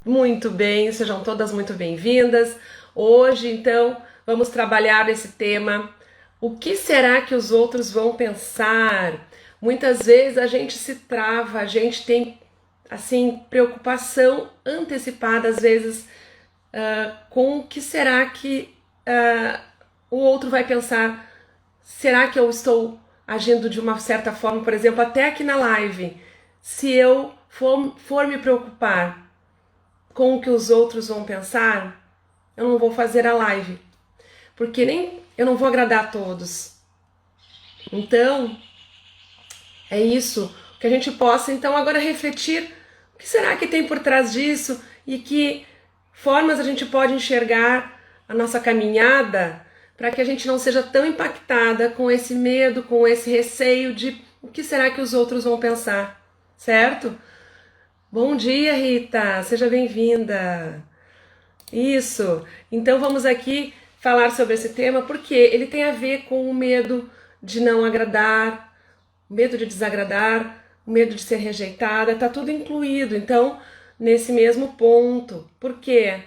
Muito bem, sejam todas muito bem-vindas. Hoje, então, vamos trabalhar esse tema. O que será que os outros vão pensar? Muitas vezes a gente se trava, a gente tem, assim, preocupação antecipada, às vezes, com o que será que o outro vai pensar. Será que eu estou agindo de uma certa forma, por exemplo, até aqui na live? Se eu for me preocupar com o que os outros vão pensar, eu não vou fazer a live, porque nem eu não vou agradar a todos. Então, é isso, que a gente possa então agora refletir o que será que tem por trás disso e que formas a gente pode enxergar a nossa caminhada para que a gente não seja tão impactada com esse medo, com esse receio de o que será que os outros vão pensar, certo? Bom dia, Rita, seja bem-vinda. Isso. Então vamos aqui falar sobre esse tema porque ele tem a ver com o medo de não agradar, o medo de desagradar, o medo de ser rejeitada, tá tudo incluído. Então, nesse mesmo ponto. Por quê?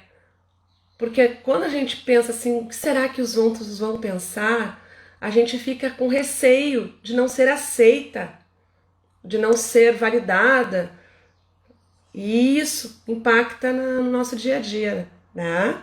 Porque quando a gente pensa assim, o que será que os outros vão pensar? A gente fica com receio de não ser aceita, de não ser validada. E isso impacta no nosso dia a dia, né?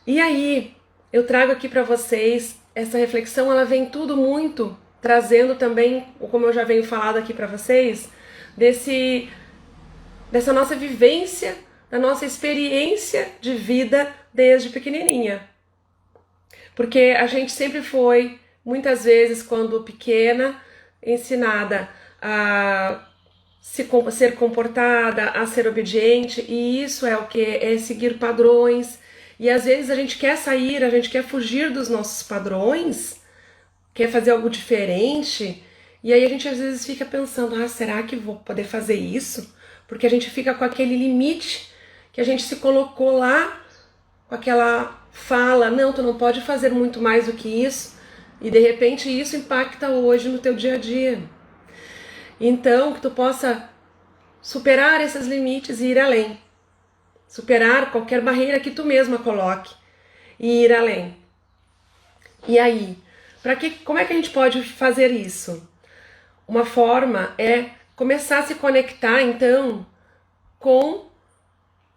E aí, eu trago aqui para vocês essa reflexão, ela vem tudo muito trazendo também, como eu já venho falado aqui para vocês, dessa nossa vivência, da nossa experiência de vida desde pequenininha. Porque a gente sempre foi, muitas vezes, quando pequena, ensinada a ser comportada, a ser obediente, e isso é o que? É seguir padrões. E às vezes a gente quer sair, a gente quer fugir dos nossos padrões, quer fazer algo diferente, e aí a gente às vezes fica pensando, será que vou poder fazer isso? Porque a gente fica com aquele limite que a gente se colocou lá, com aquela fala, não, tu não pode fazer muito mais do que isso, e de repente isso impacta hoje no teu dia a dia. Então, que tu possa superar esses limites e ir além. Superar qualquer barreira que tu mesma coloque e ir além. E aí, como é que a gente pode fazer isso? Uma forma é começar a se conectar, então, com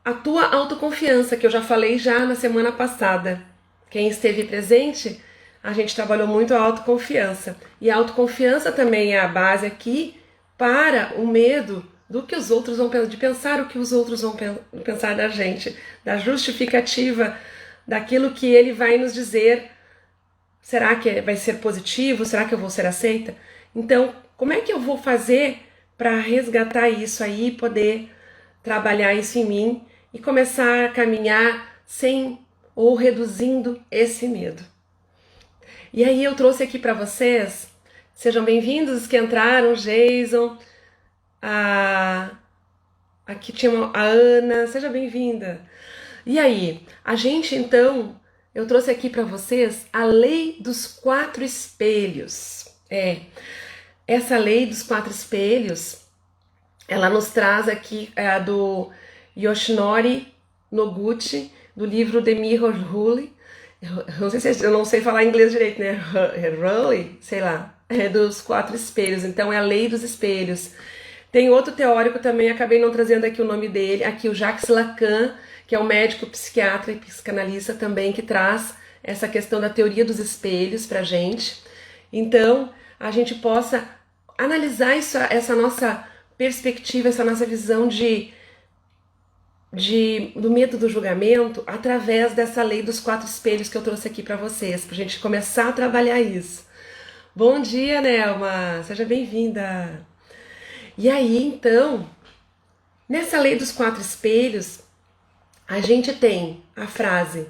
a tua autoconfiança, que eu já falei já na semana passada. Quem esteve presente, a gente trabalhou muito a autoconfiança. E a autoconfiança também é a base aqui para o medo do que os outros vão pensar, de pensar o que os outros vão pensar da gente, da justificativa daquilo que ele vai nos dizer. Será que vai ser positivo? Será que eu vou ser aceita? Então, como é que eu vou fazer para resgatar isso aí, poder trabalhar isso em mim e começar a caminhar sem ou reduzindo esse medo? E aí eu trouxe aqui para vocês, sejam bem-vindos os que entraram, Jason, aqui tinha a Ana, seja bem-vinda. E aí, a gente então, eu trouxe aqui para vocês a lei dos 4 espelhos. Essa lei dos 4 espelhos, ela nos traz aqui do Yoshinori Noguchi, do livro The Mirror Rule. Eu não sei falar inglês direito, né? Rule, sei lá. É dos 4 espelhos, então é a lei dos espelhos. Tem outro teórico também, acabei não trazendo aqui o nome dele, aqui o Jacques Lacan, que é um médico psiquiatra e psicanalista também, que traz essa questão da teoria dos espelhos pra gente. Então, a gente possa analisar essa nossa perspectiva, essa nossa visão do medo do julgamento através dessa lei dos 4 espelhos que eu trouxe aqui para vocês, pra gente começar a trabalhar isso. Bom dia, Nelma! Seja bem-vinda! E aí, então, nessa lei dos 4 espelhos, a gente tem a frase,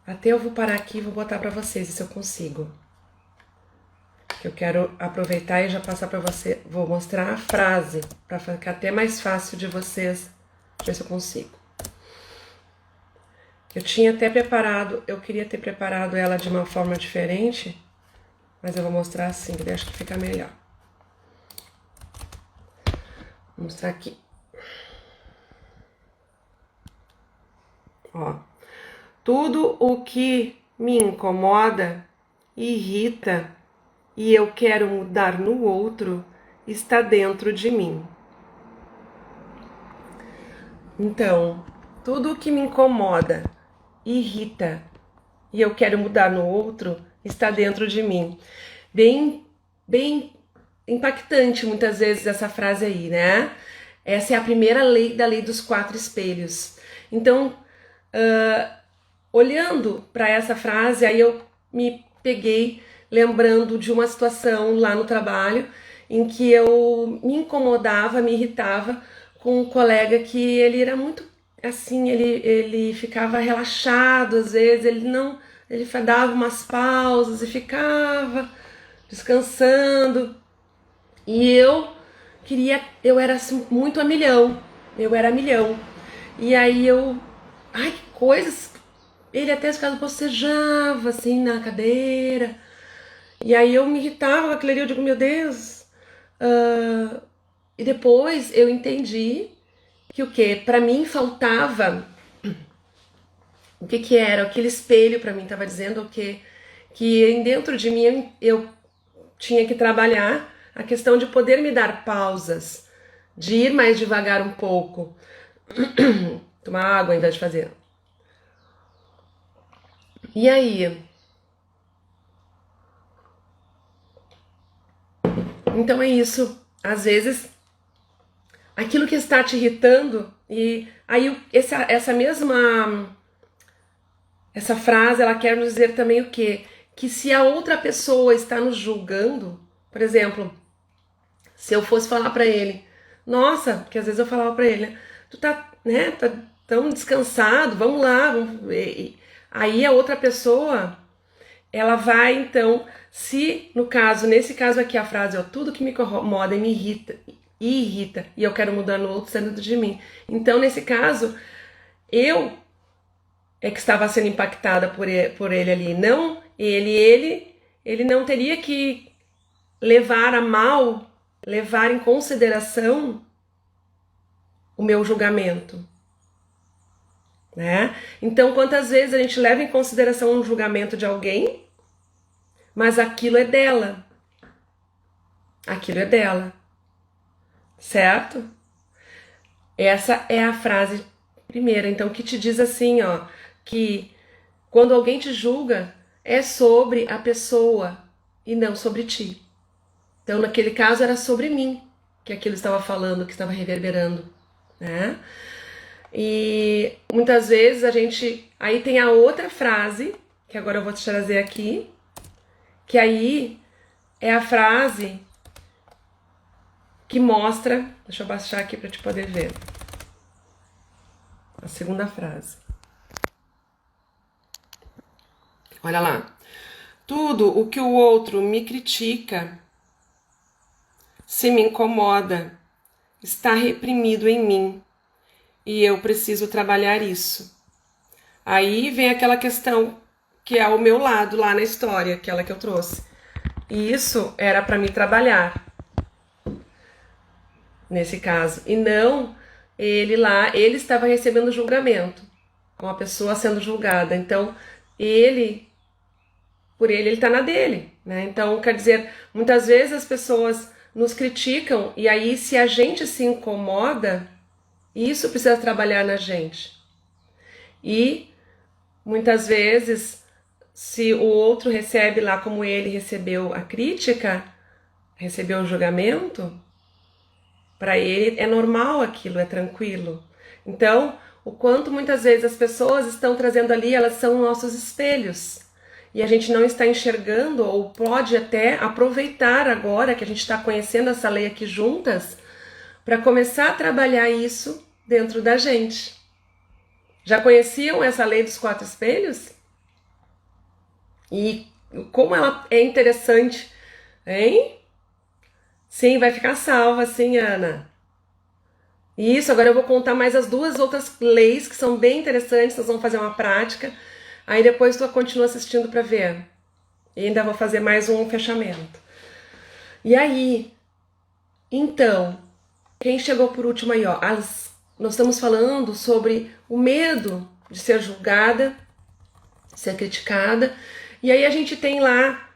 até eu vou parar aqui e vou botar para vocês, se eu consigo. Eu quero aproveitar e já passar para você, vou mostrar a frase, para ficar até mais fácil de vocês, ver se eu consigo. Eu tinha até preparado, eu queria ter preparado ela de uma forma diferente, mas eu vou mostrar assim, que eu acho que fica melhor. Vou mostrar aqui. Ó, tudo o que me incomoda, irrita e eu quero mudar no outro está dentro de mim. Então, tudo o que me incomoda, irrita e eu quero mudar no outro está dentro de mim. Bem impactante muitas vezes essa frase aí, né? Essa é a primeira lei da lei dos 4 espelhos. Então, olhando para essa frase, aí eu me peguei lembrando de uma situação lá no trabalho em que eu me incomodava, me irritava com um colega que ele era muito assim, ele ficava relaxado às vezes, ele dava umas pausas e ficava descansando. E eu era assim, muito a milhão, eu era a milhão. E aí ai que coisas, ele até ficava bocejava assim na cadeira. E aí eu me irritava com aquele ali, eu digo, meu Deus. E depois eu entendi que o que? Pra mim faltava, o que que era? Aquele espelho pra mim tava dizendo o quê? Que dentro de mim eu tinha que trabalhar a questão de poder me dar pausas, de ir mais devagar um pouco, tomar água ao invés de fazer. E aí? Então é isso. Às vezes, aquilo que está te irritando, e aí essa frase, ela quer nos dizer também o quê? Que se a outra pessoa está nos julgando, por exemplo, se eu fosse falar pra ele, nossa, porque às vezes eu falava pra ele, né, tu tá, né, tá tão descansado, vamos lá, aí a outra pessoa, ela vai então, se no caso, nesse caso aqui a frase, ó, tudo que me incomoda e me irrita, e eu quero mudar no outro dentro de mim. Então, nesse caso, eu é que estava sendo impactada por ele ali, não ele não teria que levar a mal, levar em consideração o meu julgamento, né? Então, quantas vezes a gente leva em consideração um julgamento de alguém, mas aquilo é dela. Aquilo é dela. Certo? Essa é a frase primeira, então, que te diz assim, ó, que quando alguém te julga, é sobre a pessoa e não sobre ti. Então, naquele caso, era sobre mim que aquilo estava falando, que estava reverberando, né? E muitas vezes a gente... Aí tem a outra frase, que agora eu vou te trazer aqui, que aí é a frase que mostra... Deixa eu baixar aqui para te poder ver. A segunda frase. Olha lá. Tudo o que o outro me critica, se me incomoda, está reprimido em mim e eu preciso trabalhar isso. Aí vem aquela questão que é o meu lado lá na história, aquela que eu trouxe. E isso era para me trabalhar, nesse caso. E não ele estava recebendo julgamento, uma pessoa sendo julgada. Então, por ele tá na dele, né? Então, quer dizer, muitas vezes as pessoas nos criticam e aí se a gente se incomoda, isso precisa trabalhar na gente. E muitas vezes, se o outro recebe lá como ele recebeu a crítica, recebeu o julgamento, para ele é normal aquilo, é tranquilo. Então, o quanto muitas vezes as pessoas estão trazendo ali, elas são nossos espelhos. E a gente não está enxergando, ou pode até aproveitar agora que a gente está conhecendo essa lei aqui juntas, para começar a trabalhar isso dentro da gente. Já conheciam essa lei dos 4 espelhos? E como ela é interessante, hein? Sim, vai ficar salva, sim, Ana. Isso, agora eu vou contar mais as 2 outras leis que são bem interessantes, nós vamos fazer uma prática. Aí depois tu continua assistindo para ver. E ainda vou fazer mais um fechamento. E aí, então, quem chegou por último aí, ó? Nós estamos falando sobre o medo de ser julgada, ser criticada. E aí a gente tem lá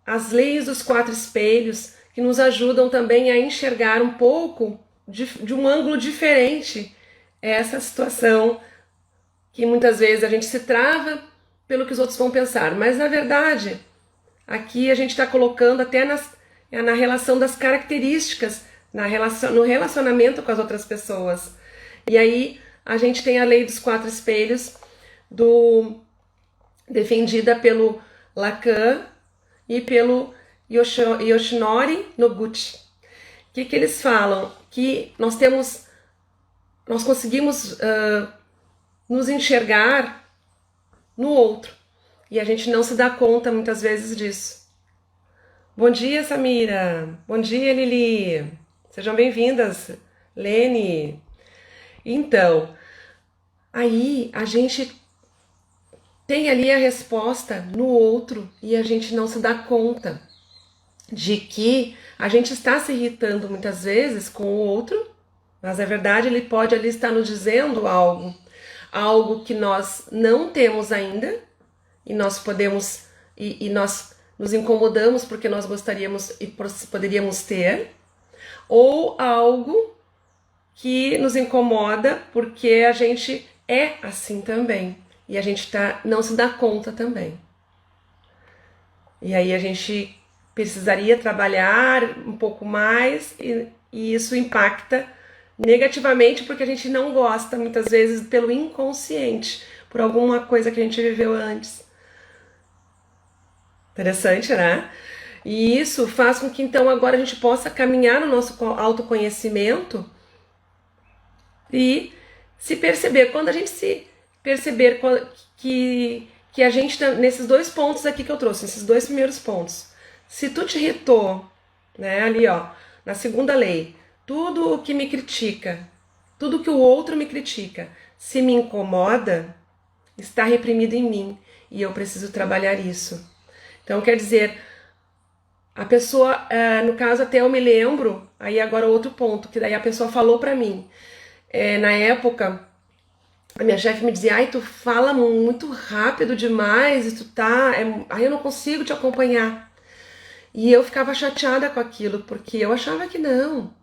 as leis dos 4 espelhos, que nos ajudam também a enxergar um pouco de um ângulo diferente essa situação que muitas vezes a gente se trava pelo que os outros vão pensar. Mas na verdade, aqui a gente está colocando até na relação das características, no relacionamento com as outras pessoas. E aí a gente tem a lei dos 4 espelhos, defendida pelo Lacan e pelo Yoshinori Noguchi. O que eles falam? Que nós conseguimos nos enxergar no outro e a gente não se dá conta muitas vezes disso. Bom dia, Samira. Bom dia, Lili. Sejam bem-vindas, Lene. Então, aí a gente tem ali a resposta no outro e a gente não se dá conta de que a gente está se irritando muitas vezes com o outro, mas na verdade ele pode ali estar nos dizendo algo que nós não temos ainda e nós podemos e nós nos incomodamos porque nós gostaríamos e poderíamos ter, ou algo que nos incomoda porque a gente é assim também e a gente não se dá conta também. E aí a gente precisaria trabalhar um pouco mais e isso impacta negativamente porque a gente não gosta muitas vezes pelo inconsciente, por alguma coisa que a gente viveu antes. Interessante, né? E isso faz com que então agora a gente possa caminhar no nosso autoconhecimento e se perceber. Quando a gente se perceber que a gente tá nesses 2 pontos aqui que eu trouxe, esses 2 primeiros pontos. Se tu te irritou, né, ali ó, na segunda lei, tudo o que me critica, tudo que o outro me critica, se me incomoda, está reprimido em mim e eu preciso trabalhar isso. Então quer dizer, a pessoa, no caso até eu me lembro, aí agora outro ponto, que daí a pessoa falou pra mim, na época, a minha chefe me dizia, ai, tu fala muito rápido demais, e tu aí eu não consigo te acompanhar. E eu ficava chateada com aquilo, porque eu achava que não.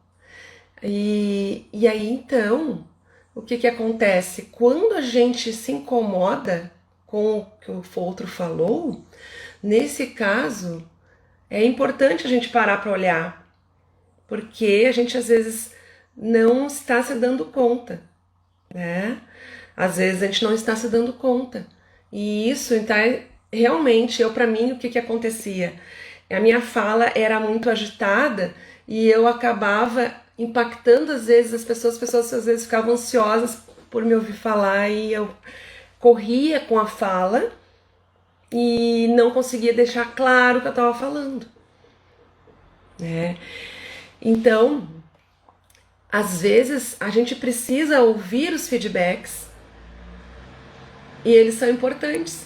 E aí então, o que acontece? Quando a gente se incomoda com o que o outro falou, nesse caso, é importante a gente parar para olhar, porque a gente às vezes não está se dando conta, né? Às vezes a gente não está se dando conta. E isso, então, realmente, para mim, o que acontecia? A minha fala era muito agitada e eu acabava impactando às vezes as pessoas às vezes ficavam ansiosas por me ouvir falar e eu corria com a fala e não conseguia deixar claro o que eu estava falando, né? Então, às vezes a gente precisa ouvir os feedbacks e eles são importantes.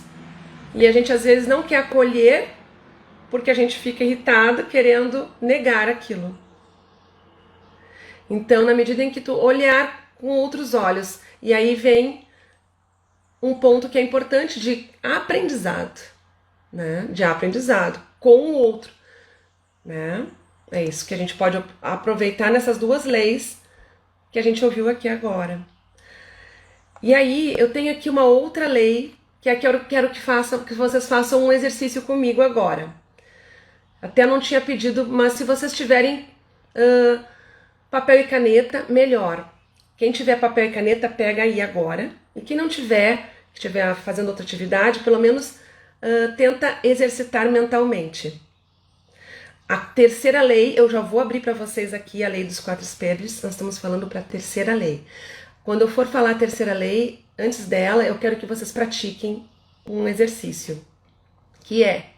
E a gente às vezes não quer acolher porque a gente fica irritado querendo negar aquilo. Então, na medida em que tu olhar com outros olhos, e aí vem um ponto que é importante de aprendizado, né? De aprendizado com o outro, né? É isso que a gente pode aproveitar nessas 2 leis que a gente ouviu aqui agora. E aí, eu tenho aqui uma outra lei que é que eu quero que vocês façam um exercício comigo agora. Até não tinha pedido, mas se vocês tiverem papel e caneta, melhor. Quem tiver papel e caneta, pega aí agora. E quem não tiver, que estiver fazendo outra atividade, pelo menos tenta exercitar mentalmente. A terceira lei, eu já vou abrir para vocês aqui a lei dos 4 espelhos. Nós estamos falando para a terceira lei. Quando eu for falar a terceira lei, antes dela, eu quero que vocês pratiquem um exercício, que é: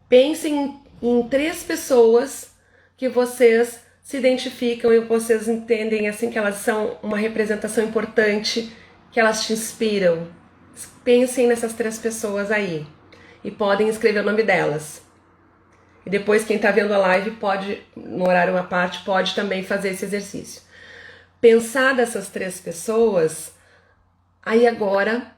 pensem em 3 pessoas que vocês se identificam e vocês entendem assim que elas são uma representação importante, que elas te inspiram. Pensem nessas 3 pessoas aí e podem escrever o nome delas. E depois quem está vendo a live pode, no horário à parte, pode também fazer esse exercício. Pensar dessas 3 pessoas Aí agora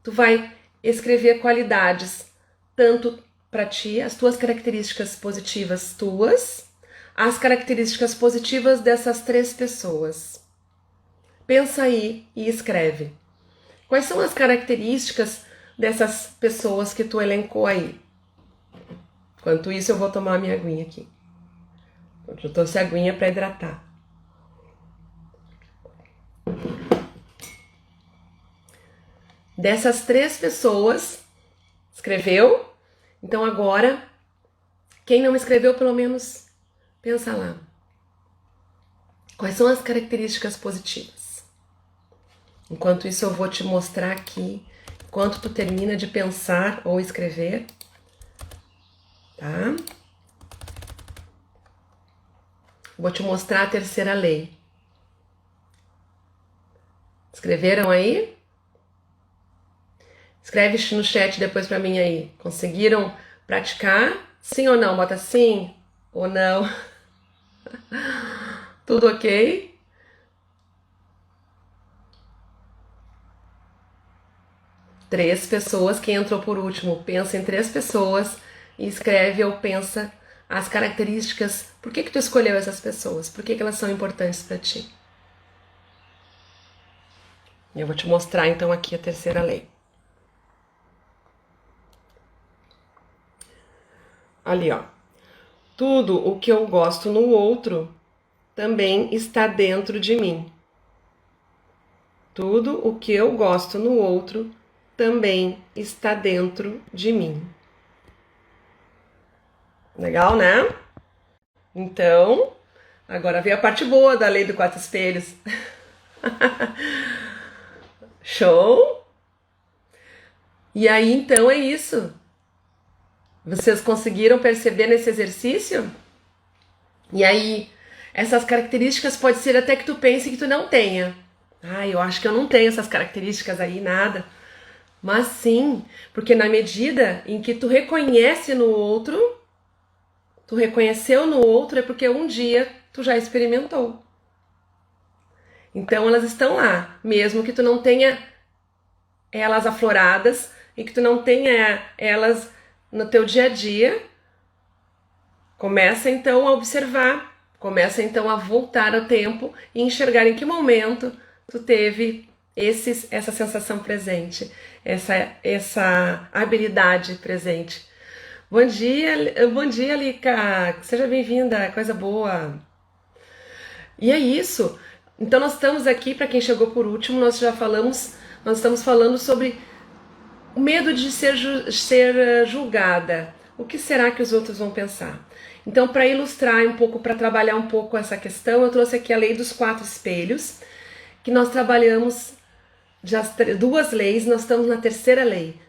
tu vai escrever qualidades tanto para ti, as tuas características positivas tuas, as características positivas dessas 3 pessoas. Pensa aí e escreve. Quais são as características dessas pessoas que tu elencou aí? Enquanto isso, eu vou tomar a minha aguinha aqui. Eu trouxe a aguinha para hidratar. Dessas 3 pessoas, escreveu? Então agora, quem não escreveu, pelo menos pensa lá. Quais são as características positivas? Enquanto isso, eu vou te mostrar aqui, enquanto tu termina de pensar ou escrever, tá? Vou te mostrar a terceira lei. Escreveram aí? Escreve no chat depois pra mim aí. Conseguiram praticar? Sim ou não? Bota sim ou não. Tudo ok? Três pessoas, quem entrou por último, pensa em 3 pessoas e escreve ou pensa as características. Por que tu escolheu essas pessoas? Por que elas são importantes para ti? Eu vou te mostrar então aqui a terceira lei. Ali, ó. Tudo o que eu gosto no outro também está dentro de mim. Tudo o que eu gosto no outro também está dentro de mim. Legal, né? Então, agora vem a parte boa da lei do 4 espelhos. Show? E aí, então, é isso. Vocês conseguiram perceber nesse exercício? E aí, essas características pode ser até que tu pense que tu não tenha. Ah, eu acho que eu não tenho essas características aí, nada. Mas sim, porque na medida em que tu reconhece no outro, tu reconheceu no outro, é porque um dia tu já experimentou. Então elas estão lá, mesmo que tu não tenha elas afloradas e que tu não tenha elas no teu dia a dia. Começa então a observar, começa então a voltar ao tempo e enxergar em que momento tu teve essa sensação presente, essa habilidade presente. Bom dia, Lica. Seja bem-vinda, coisa boa. E é isso. Então nós estamos aqui, para quem chegou por último, nós estamos falando sobre o medo de ser julgada. O que será que os outros vão pensar? Então, para ilustrar um pouco, para trabalhar um pouco essa questão, eu trouxe aqui a lei dos 4 espelhos, que nós trabalhamos já 2 leis, nós estamos na terceira lei.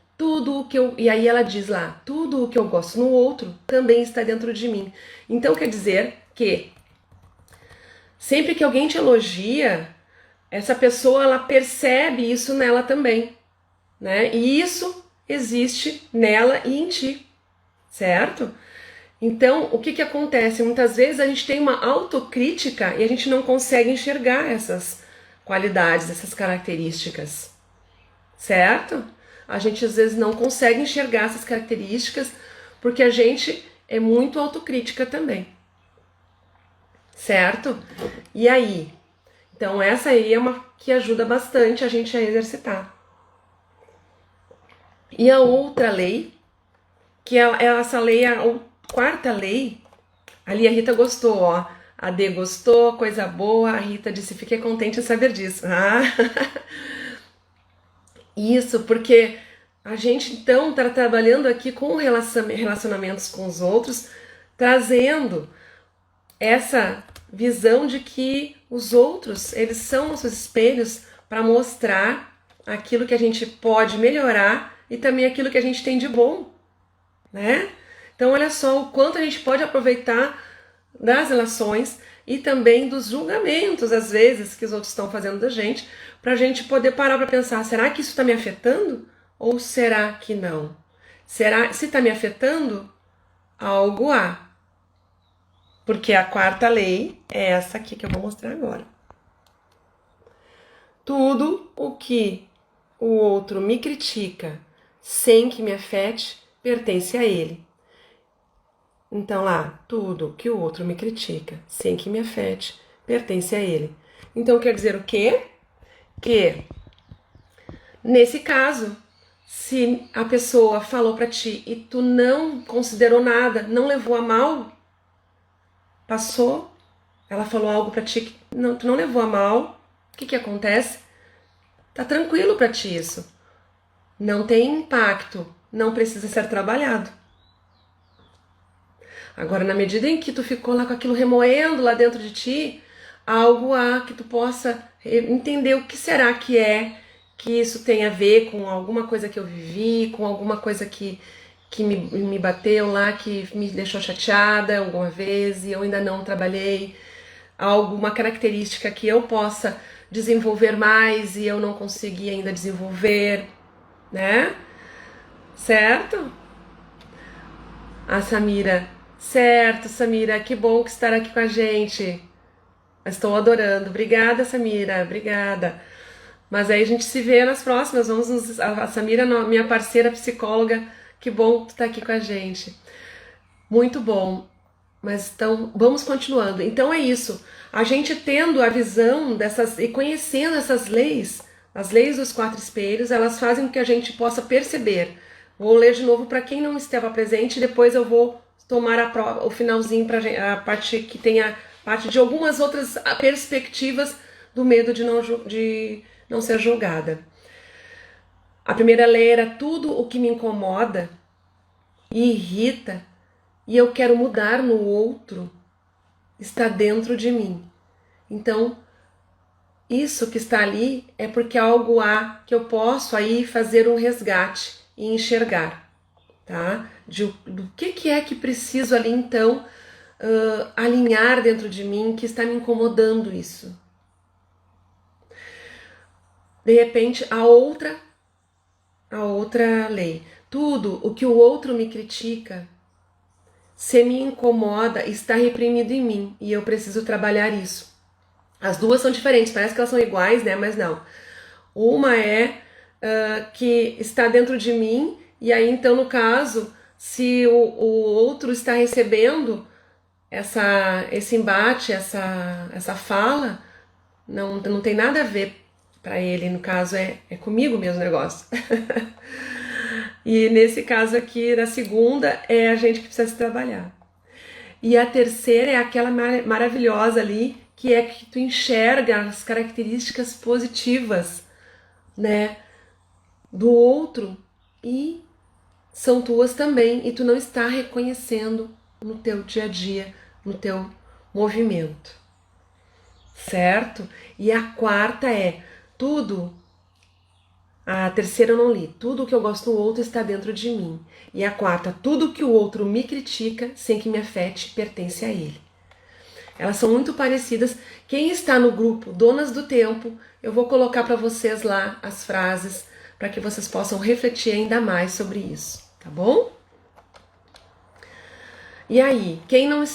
E aí ela diz lá, tudo o que eu gosto no outro também está dentro de mim. Então quer dizer que sempre que alguém te elogia, essa pessoa ela percebe isso nela também, né? E isso existe nela e em ti, certo? Então, o que acontece? Muitas vezes a gente tem uma autocrítica e a gente não consegue enxergar essas qualidades, essas características, certo? A gente às vezes não consegue enxergar essas características porque a gente é muito autocrítica também, certo? E aí? Então, essa aí é uma que ajuda bastante a gente a exercitar. E a outra lei, que é essa lei, a 4ª lei, ali a Rita gostou, ó. A D gostou, coisa boa. A Rita disse, fiquei contente em saber disso. Ah, isso, porque a gente então está trabalhando aqui com relacionamentos com os outros, trazendo essa visão de que os outros, eles são nossos espelhos para mostrar aquilo que a gente pode melhorar e também aquilo que a gente tem de bom, né? Então olha só o quanto a gente pode aproveitar das relações e também dos julgamentos, às vezes, que os outros estão fazendo da gente, para a gente poder parar para pensar, será que isso está me afetando? Ou será que não? Se está me afetando, algo há. Porque a 4ª lei é essa aqui que eu vou mostrar agora. Tudo o que o outro me critica sem que me afete pertence a ele. Então lá, tudo que o outro me critica sem que me afete pertence a ele. Então quer dizer o quê? Que nesse caso, se a pessoa falou pra ti e tu não considerou nada, não levou a mal, passou, ela falou algo pra ti que tu não levou a mal, o que acontece? Tá tranquilo pra ti isso. Não tem impacto, não precisa ser trabalhado. Agora, na medida em que tu ficou lá com aquilo remoendo lá dentro de ti, algo há que tu possa entender o que será que é, que isso tem a ver com alguma coisa que eu vivi, com alguma coisa que me bateu lá, que me deixou chateada alguma vez e eu ainda não trabalhei, alguma característica que eu possa desenvolver mais e eu não consegui ainda desenvolver, né? Certo? A Samira, certo, Samira, que bom que estar aqui com a gente. Estou adorando. Obrigada, Samira, obrigada. Mas aí a gente se vê nas próximas. A Samira, minha parceira psicóloga, que bom que tu tá aqui com a gente. Muito bom. Mas então, vamos continuando. Então é isso. A gente tendo a visão dessas e conhecendo essas leis, as leis dos quatro espelhos, elas fazem com que a gente possa perceber. Vou ler de novo para quem não estava presente, e depois eu vou tomar o finalzinho para a parte que tem a parte de algumas outras perspectivas do medo de não ser julgada. A primeira lei era tudo o que me incomoda e irrita e eu quero mudar no outro está dentro de mim. Então, isso que está ali é porque algo há que eu posso aí fazer um resgate e enxergar, tá? Do que é que preciso ali então alinhar dentro de mim que está me incomodando isso. De repente, a outra lei. Tudo o que o outro me critica, se me incomoda, está reprimido em mim e eu preciso trabalhar isso. As duas são diferentes, parece que elas são iguais, né? Mas não. Uma é que está dentro de mim, e aí então, no caso, se o outro está recebendo esse embate, essa fala, não tem nada a ver para ele, no caso é comigo mesmo o negócio. E nesse caso aqui, na segunda, é a gente que precisa se trabalhar. E a terceira é aquela maravilhosa ali, que é que tu enxerga as características positivas, né, do outro e são tuas também, e tu não está reconhecendo no teu dia a dia, no teu movimento, certo? E a quarta é tudo. A terceira eu não li. Tudo o que eu gosto do outro está dentro de mim. E a quarta, tudo que o outro me critica, sem que me afete, pertence a ele. Elas são muito parecidas. Quem está no grupo Donas do Tempo, eu vou colocar para vocês lá as frases para que vocês possam refletir ainda mais sobre isso, tá bom? E aí, quem não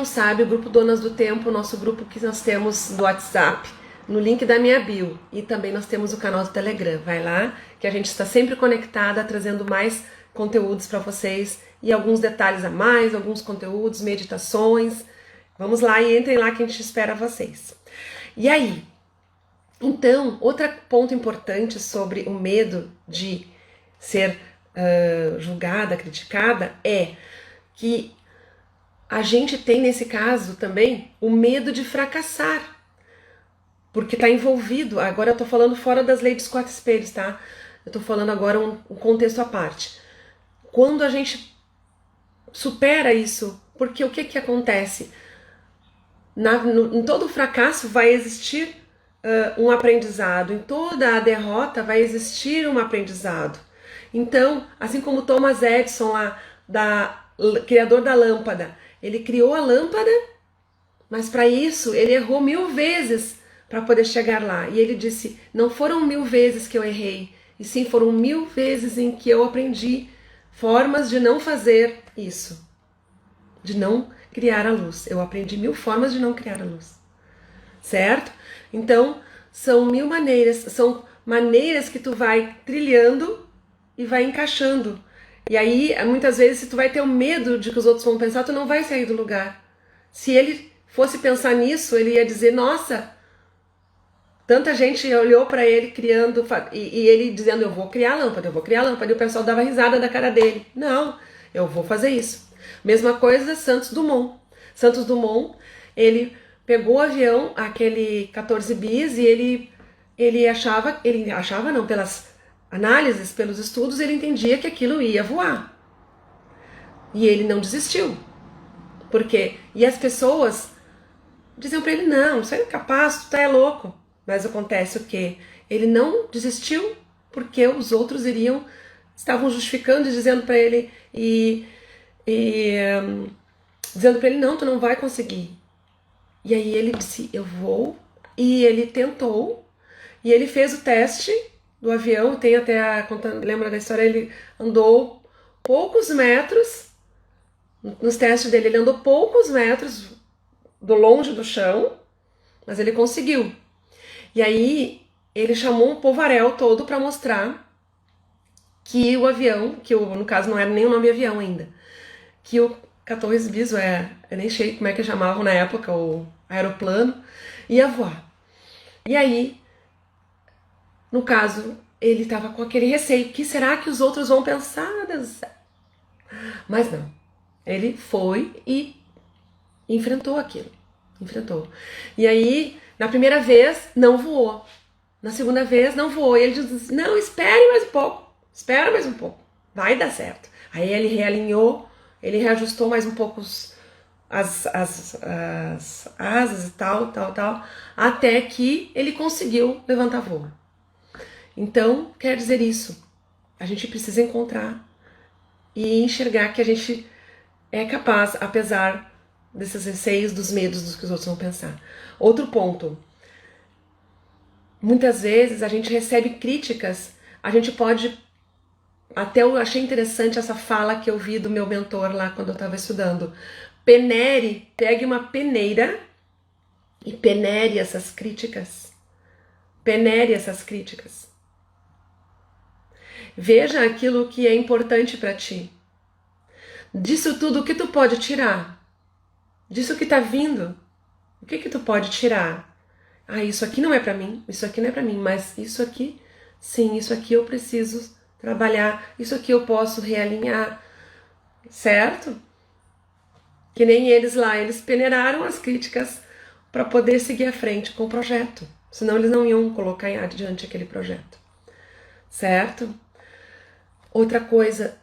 sabe, o grupo Donas do Tempo, o nosso grupo que nós temos do WhatsApp, no link da minha bio, e também nós temos o canal do Telegram. Vai lá, que a gente está sempre conectada, trazendo mais conteúdos para vocês e alguns detalhes a mais, alguns conteúdos, meditações. Vamos lá e entrem lá que a gente espera vocês. E aí, então, outro ponto importante sobre o medo de ser julgada, criticada, é que a gente tem nesse caso também o medo de fracassar. Porque está envolvido, agora eu estou falando fora das leis dos quatro espelhos, tá? Eu estou falando agora um contexto à parte. Quando a gente supera isso, porque o que acontece? Em todo fracasso vai existir um aprendizado, em toda a derrota vai existir um aprendizado. Então, assim como Thomas Edison, lá, criador da lâmpada, ele criou a lâmpada, mas para isso ele errou 1000 vezes para poder chegar lá. E ele disse, não foram 1000 vezes que eu errei, e sim foram 1000 vezes em que eu aprendi formas de não fazer isso, de não criar a luz. Eu aprendi 1000 formas de não criar a luz, certo? Então, são 1000 maneiras, são maneiras que tu vai trilhando e vai encaixando. E aí, muitas vezes, se tu vai ter o medo de que os outros vão pensar, tu não vai sair do lugar. Se ele fosse pensar nisso, ele ia dizer, nossa, tanta gente olhou para ele criando, e ele dizendo, eu vou criar lâmpada, eu vou criar lâmpada, e o pessoal dava risada da cara dele. Não, eu vou fazer isso. Mesma coisa Santos Dumont. Santos Dumont, ele pegou o avião, aquele 14 bis, e ele achava não, pelas análises, pelos estudos, ele entendia que aquilo ia voar. E ele não desistiu. Por quê? E as pessoas diziam para ele, não, isso é incapaz, tu tá louco. Mas acontece o quê? Ele não desistiu porque os outros estavam justificando e dizendo para ele, dizendo para ele, não, tu não vai conseguir. E aí ele disse, eu vou. E ele tentou, e ele fez o teste do avião, tem até lembra da história, ele andou poucos metros, nos testes dele ele andou poucos metros longe do chão, mas ele conseguiu. E aí ele chamou um povaréu todo para mostrar que o avião, no caso não era nem o nome de avião ainda, que o 14 bis, eu nem sei como é que chamavam na época, o aeroplano, ia voar. E aí, no caso, ele estava com aquele receio, o que será que os outros vão pensar? Mas não, ele foi e enfrentou aquilo, E aí, na primeira vez, não voou. Na segunda vez, não voou. E ele disse, não, espera mais um pouco, vai dar certo. Aí ele realinhou, ele reajustou mais um pouco as asas e tal, até que ele conseguiu levantar voo. Então, quer dizer isso, a gente precisa encontrar e enxergar que a gente é capaz, apesar desses receios, dos medos dos que os outros vão pensar. Outro ponto, muitas vezes a gente recebe críticas, a gente pode, até eu achei interessante essa fala que eu vi do meu mentor lá quando eu estava estudando, pegue uma peneira e peneire essas críticas. Veja aquilo que é importante para ti. Disso tudo, o que tu pode tirar? Disso que tá vindo, o que tu pode tirar? Ah, isso aqui não é para mim, mas isso aqui, sim, isso aqui eu preciso trabalhar, isso aqui eu posso realinhar, certo? Que nem eles lá, eles peneiraram as críticas para poder seguir à frente com o projeto, senão eles não iam colocar adiante aquele projeto, certo? Outra coisa,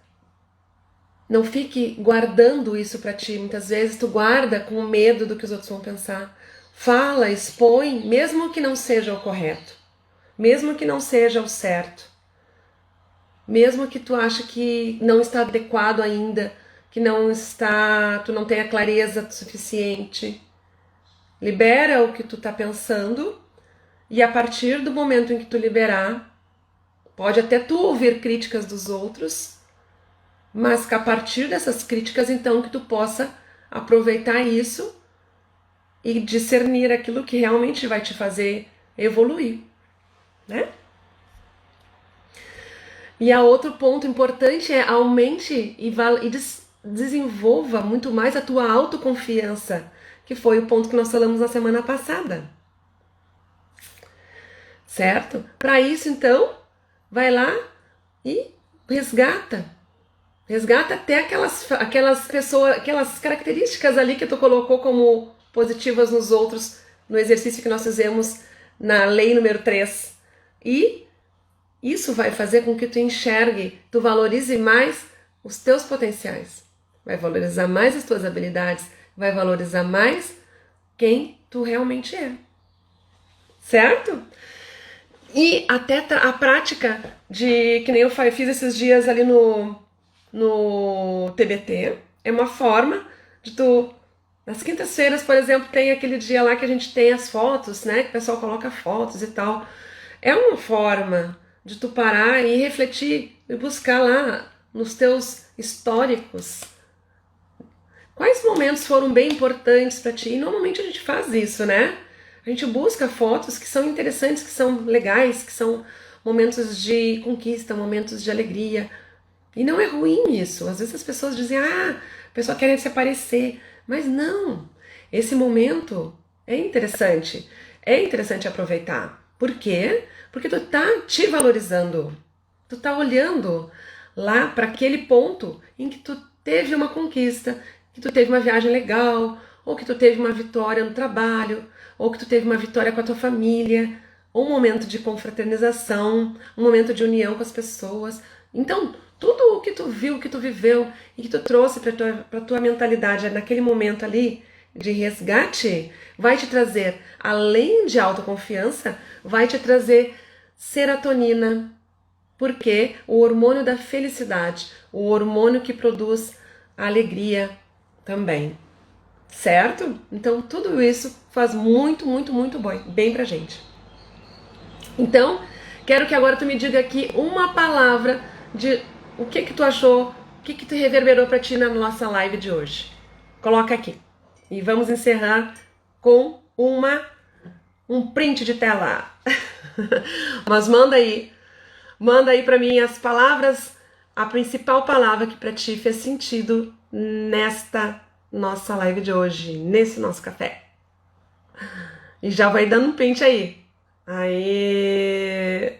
não fique guardando isso para ti. Muitas vezes tu guarda com medo do que os outros vão pensar. Fala, expõe, mesmo que não seja o correto, mesmo que não seja o certo, mesmo que tu ache que não está adequado ainda, que tu não tenha clareza suficiente. Libera o que tu tá pensando e a partir do momento em que tu liberar, pode até tu ouvir críticas dos outros, mas que a partir dessas críticas, então, que tu possa aproveitar isso e discernir aquilo que realmente vai te fazer evoluir, né? E a outro ponto importante é aumente e desenvolva muito mais a tua autoconfiança, que foi o ponto que nós falamos na semana passada. Certo? Para isso, então, vai lá e resgata até aquelas pessoas, aquelas características ali que tu colocou como positivas nos outros, no exercício que nós fizemos na lei número 3. E isso vai fazer com que tu enxergue, tu valorize mais os teus potenciais, vai valorizar mais as tuas habilidades, vai valorizar mais quem tu realmente é. Certo? E até a prática de, que nem eu fiz esses dias ali no TBT, é uma forma de tu, nas quintas-feiras, por exemplo, tem aquele dia lá que a gente tem as fotos, né, que o pessoal coloca fotos e tal, é uma forma de tu parar e refletir e buscar lá nos teus históricos quais momentos foram bem importantes para ti. E normalmente a gente faz isso, né? A gente busca fotos que são interessantes, que são legais, que são momentos de conquista, momentos de alegria. E não é ruim isso. Às vezes as pessoas dizem, a pessoa quer se aparecer. Mas não. Esse momento é interessante. É interessante aproveitar. Por quê? Porque tu tá te valorizando. Tu tá olhando lá para aquele ponto em que tu teve uma conquista, que tu teve uma viagem legal, ou que tu teve uma vitória no trabalho, ou que tu teve uma vitória com a tua família, ou um momento de confraternização, um momento de união com as pessoas. Então, tudo o que tu viu, que tu viveu e que tu trouxe para tua mentalidade naquele momento ali de resgate, vai te trazer, além de autoconfiança, vai te trazer serotonina, porque o hormônio da felicidade, o hormônio que produz a alegria também, certo? Então tudo isso faz muito, muito, muito bem pra gente. Então, quero que agora tu me diga aqui uma palavra de o que tu achou, o que tu reverberou pra ti na nossa live de hoje. Coloca aqui. E vamos encerrar com um print de tela. Mas manda aí pra mim as palavras, a principal palavra que pra ti fez sentido nesta nossa live de hoje, nesse nosso café. E já vai dando um print aí. Aê!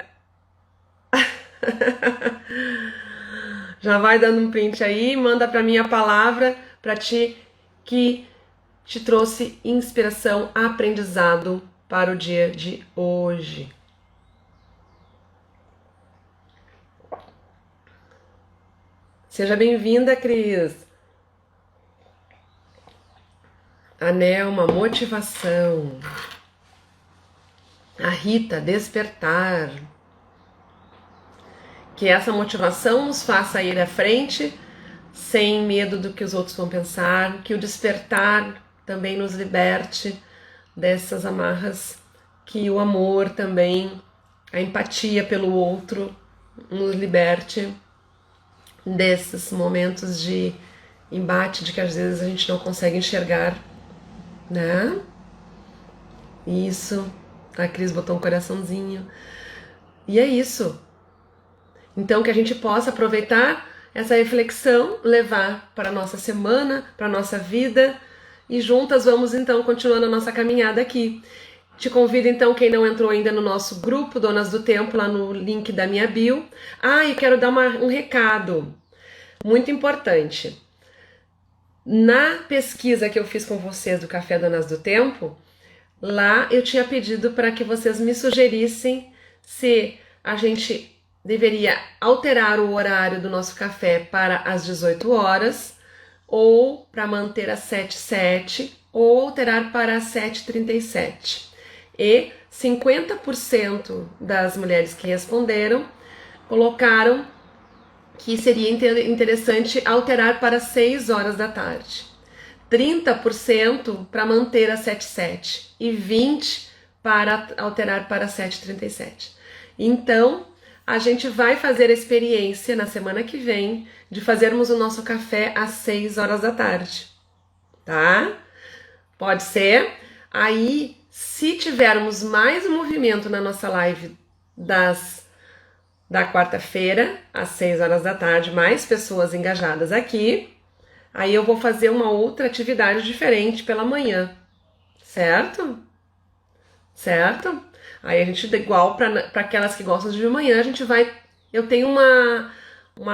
Já vai dando um print aí, manda pra mim a palavra pra ti que te trouxe inspiração, aprendizado para o dia de hoje. Seja bem-vinda, Cris. A Nelma, motivação. A Rita, despertar. Que essa motivação nos faça ir à frente, sem medo do que os outros vão pensar. Que o despertar também nos liberte dessas amarras. Que o amor também, a empatia pelo outro, nos liberte desses momentos de embate, de que às vezes a gente não consegue enxergar, né? Isso. A Cris botou um coraçãozinho. E é isso. Então que a gente possa aproveitar essa reflexão, levar para a nossa semana, para a nossa vida, e juntas vamos então continuando a nossa caminhada aqui. Te convido então, quem não entrou ainda no nosso grupo Donas do Tempo, lá no link da minha bio. E quero dar um recado muito importante. Na pesquisa que eu fiz com vocês do Café Donas do Tempo, lá eu tinha pedido para que vocês me sugerissem se a gente deveria alterar o horário do nosso café para as 18 horas, ou para manter às 7h07, ou alterar para as 7h37. E 50% das mulheres que responderam colocaram que seria interessante alterar para 6 horas da tarde. 30% para manter a 7h07 e 20% para alterar para 7h37. Então, a gente vai fazer a experiência na semana que vem de fazermos o nosso café às 6 horas da tarde, tá? Pode ser? Aí, se tivermos mais movimento na nossa live da quarta-feira, às 6 horas da tarde, mais pessoas engajadas aqui, aí eu vou fazer uma outra atividade diferente pela manhã, certo? Certo? Aí a gente, igual para aquelas que gostam de manhã, a gente vai... Eu tenho uma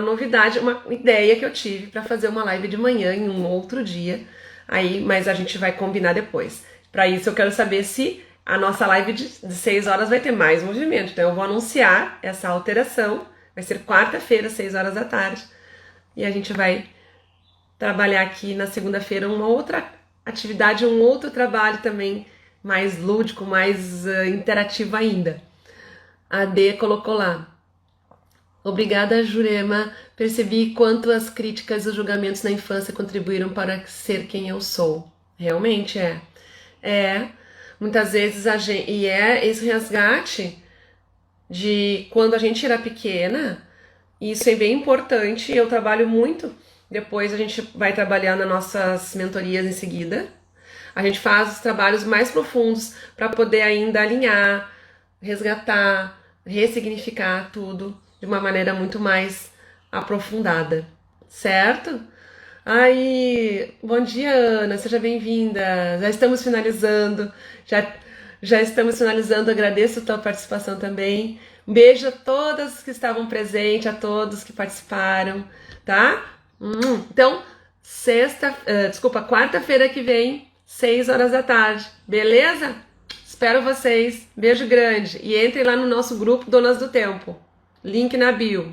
novidade, uma ideia que eu tive para fazer uma live de manhã em um outro dia, aí, mas a gente vai combinar depois. Para isso eu quero saber se a nossa live de 6 horas vai ter mais movimento. Então eu vou anunciar essa alteração. Vai ser quarta-feira, 6 horas da tarde. E a gente vai trabalhar aqui na segunda-feira uma outra atividade, um outro trabalho também mais lúdico, mais interativo ainda. A D colocou lá. Obrigada, Jurema. Percebi quanto as críticas e os julgamentos na infância contribuíram para ser quem eu sou. Realmente é. Muitas vezes a gente... E é esse resgate de quando a gente era pequena, isso é bem importante, eu trabalho muito, depois a gente vai trabalhar nas nossas mentorias em seguida, a gente faz os trabalhos mais profundos para poder ainda alinhar, resgatar, ressignificar tudo de uma maneira muito mais aprofundada, certo? Aí, bom dia, Ana, seja bem-vinda. Já estamos finalizando, já estamos finalizando. Agradeço a tua participação também. Um beijo a todas que estavam presentes, a todos que participaram, tá? Então, quarta-feira que vem, 6 horas da tarde, beleza? Espero vocês. Beijo grande. E entrem lá no nosso grupo Donas do Tempo. Link na bio.